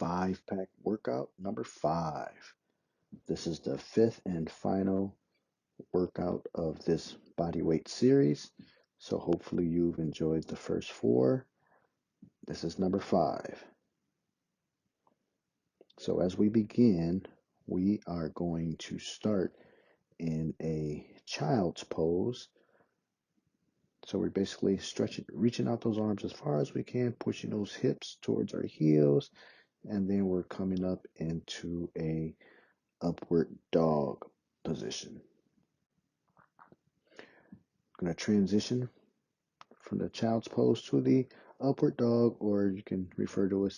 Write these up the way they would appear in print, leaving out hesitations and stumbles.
5-pack workout number 5. This is the 5th and final workout of this bodyweight series. So hopefully you've enjoyed the first 4. This is number 5. So as we begin, we are going to start in a child's pose. So we're basically stretching, reaching out those arms as far as we can, pushing those hips towards our heels, and then we're coming up into a upward dog position. I'm going to transition from the child's pose to the upward dog, or you can refer to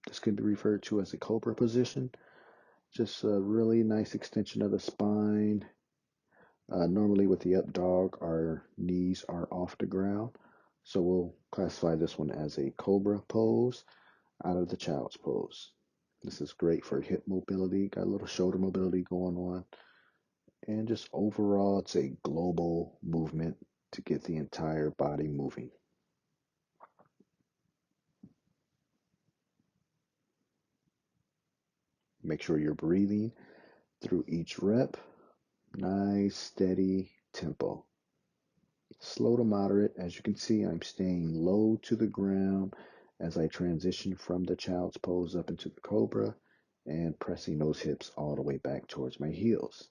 this can be referred to as a Cobra position. Just a really nice extension of the spine. Normally with the up dog, our knees are off the ground, so we'll classify this one as a Cobra pose out of the child's pose. This is great for hip mobility, got a little shoulder mobility going on, and just overall, it's a global movement to get the entire body moving. Make sure you're breathing through each rep. Nice, steady tempo. Slow to moderate. As you can see, I'm staying low to the ground as I transition from the child's pose up into the Cobra and pressing those hips all the way back towards my heels.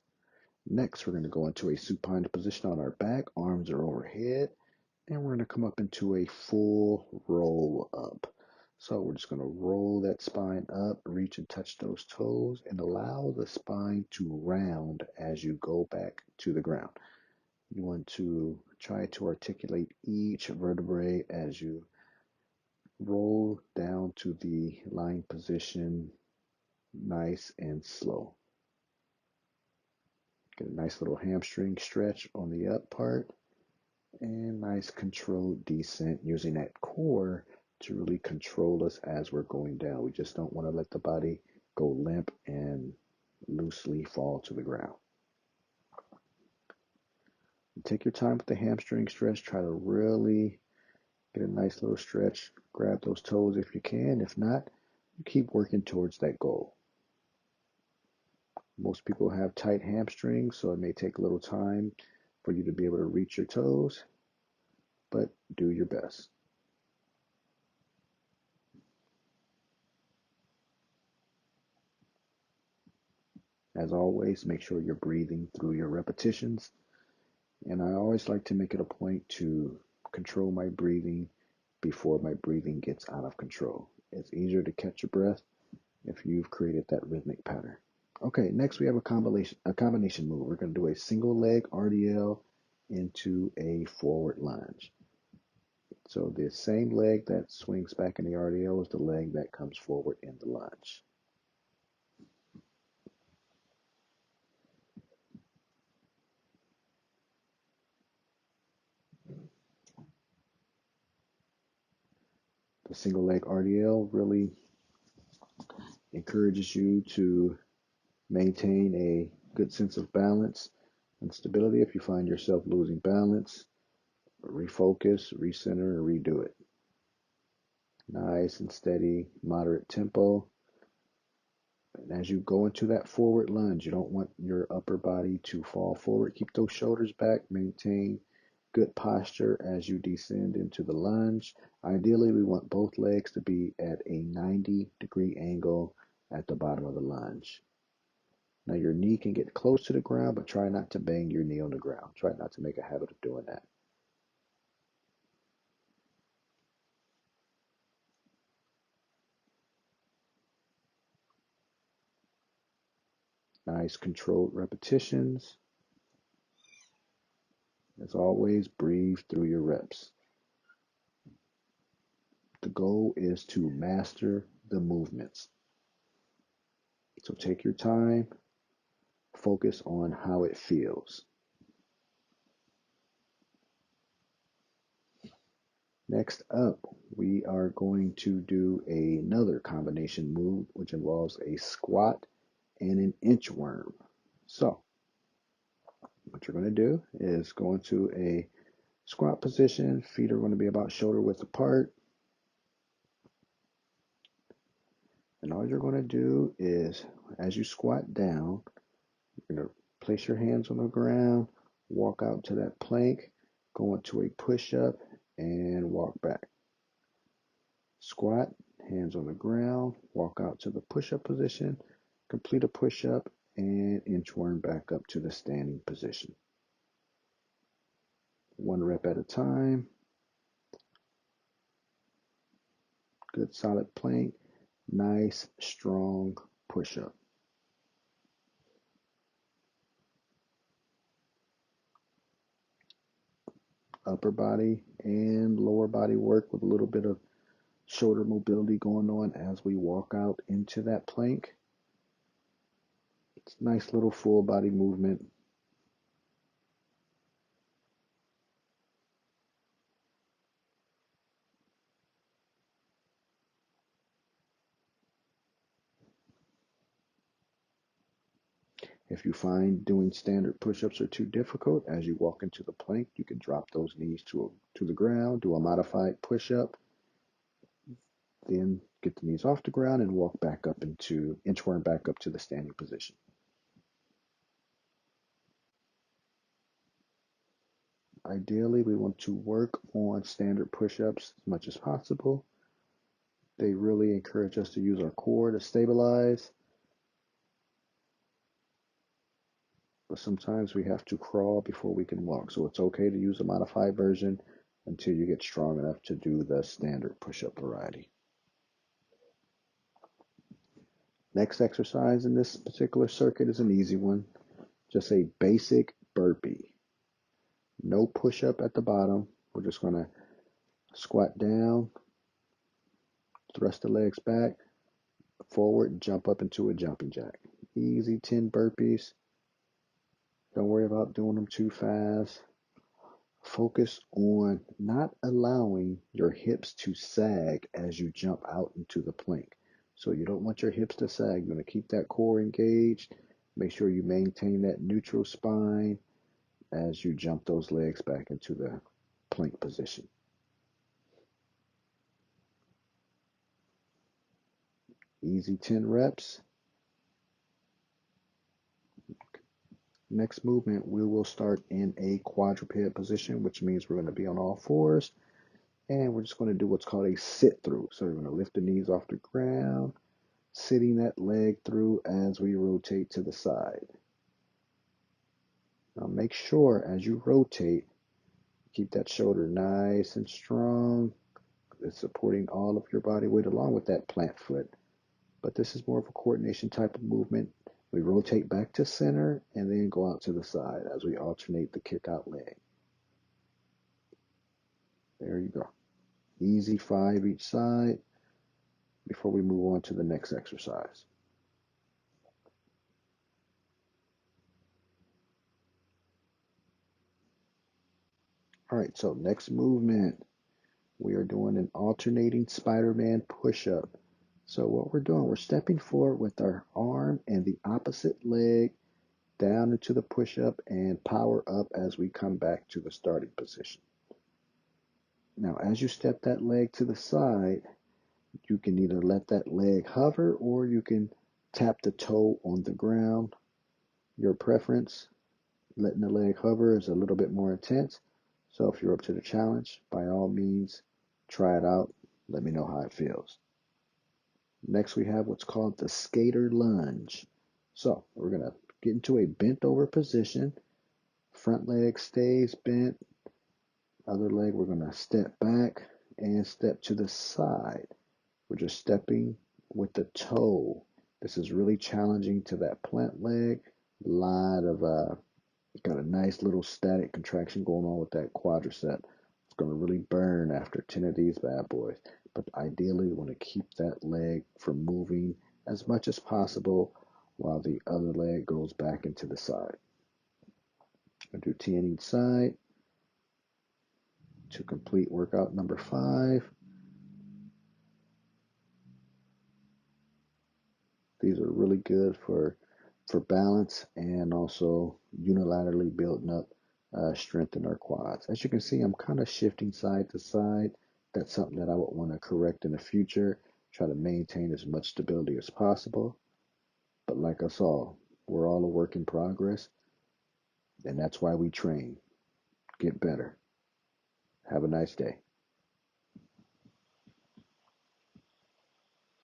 Next, we're going to go into a supine position on our back. Arms are overhead. And we're going to come up into a full roll up. So we're just going to roll that spine up, reach and touch those toes, and allow the spine to round as you go back to the ground. You want to try to articulate each vertebrae as you roll down to the lying position, nice and slow. Get a nice little hamstring stretch on the up part. And nice controlled descent using that core to really control us as we're going down. We just don't want to let the body go limp and loosely fall to the ground. Take your time with the hamstring stretch. Try to really get a nice little stretch. Grab those toes if you can. If not, you keep working towards that goal. Most people have tight hamstrings, so it may take a little time for you to be able to reach your toes, but do your best. As always, make sure you're breathing through your repetitions. And I always like to make it a point to control my breathing before my breathing gets out of control. It's easier to catch your breath if you've created that rhythmic pattern. Okay, next we have a combination move. We're going to do a single leg RDL into a forward lunge. So the same leg that swings back in the RDL is the leg that comes forward in the lunge. The single leg RDL really encourages you to maintain a good sense of balance and stability. If you find yourself losing balance, refocus, recenter, and redo it. Nice and steady, moderate tempo. And as you go into that forward lunge, you don't want your upper body to fall forward. Keep those shoulders back. Maintain good posture as you descend into the lunge. Ideally, we want both legs to be at a 90-degree angle at the bottom of the lunge. Now your knee can get close to the ground, but try not to bang your knee on the ground. Try not to make a habit of doing that. Nice controlled repetitions. As always, breathe through your reps. The goal is to master the movements. So take your time, focus on how it feels. Next up, we are going to do another combination move, which involves a squat and an inchworm. So, what you're going to do is go into a squat position. Feet are going to be about shoulder width apart. And all you're going to do is, as you squat down, you're going to place your hands on the ground, walk out to that plank, go into a push-up, and walk back. Squat, hands on the ground, walk out to the push-up position, complete a push-up, and inchworm back up to the standing position. One rep at a time. Good solid plank. Nice, strong push-up. Upper body and lower body work with a little bit of shoulder mobility going on as we walk out into that plank. It's a nice little full body movement. If you find doing standard push-ups are too difficult, as you walk into the plank, you can drop those knees to the ground, do a modified push-up, then get the knees off the ground and walk back up into inchworm back up to the standing position. Ideally, we want to work on standard push-ups as much as possible. They really encourage us to use our core to stabilize, but sometimes we have to crawl before we can walk. So it's okay to use a modified version until you get strong enough to do the standard push-up variety. Next exercise in this particular circuit is an easy one. Just a basic burpee. No push-up at the bottom. We're just going to squat down, thrust the legs back, forward, and jump up into a jumping jack. Easy 10 burpees. Don't worry about doing them too fast. Focus on not allowing your hips to sag as you jump out into the plank. So you don't want your hips to sag. You're going to keep that core engaged. Make sure you maintain that neutral spine as you jump those legs back into the plank position. Easy 10 reps. Next movement, we will start in a quadruped position, which means we're going to be on all fours. And we're just going to do what's called a sit through. So we're going to lift the knees off the ground, sitting that leg through as we rotate to the side. Now make sure as you rotate, keep that shoulder nice and strong. It's supporting all of your body weight along with that plant foot. But this is more of a coordination type of movement. We rotate back to center and then go out to the side as we alternate the kick out leg. There you go. Easy 5 each side before we move on to the next exercise. All right, so next movement, we are doing an alternating Spiderman push-up. So what we're doing, we're stepping forward with our arm and the opposite leg down into the push-up and power up as we come back to the starting position. Now, as you step that leg to the side, you can either let that leg hover or you can tap the toe on the ground. Your preference, letting the leg hover is a little bit more intense. So if you're up to the challenge, by all means, try it out. Let me know how it feels. Next, we have what's called the skater lunge. So we're going to get into a bent over position. Front leg stays bent. Other leg, we're going to step back and step to the side. We're just stepping with the toe. This is really challenging to that plant leg. A lot of, got a nice little static contraction going on with that quadricep. It's going to really burn after 10 of these bad boys. But ideally, we want to keep that leg from moving as much as possible while the other leg goes back into the side. I'll do 10 each side to complete workout number 5. These are really good for balance and also unilaterally building up strength in our quads. As you can see, I'm kind of shifting side to side. That's something that I would want to correct in the future. Try to maintain as much stability as possible. But like us all, we're all a work in progress, and that's why we train. Get better. Have a nice day.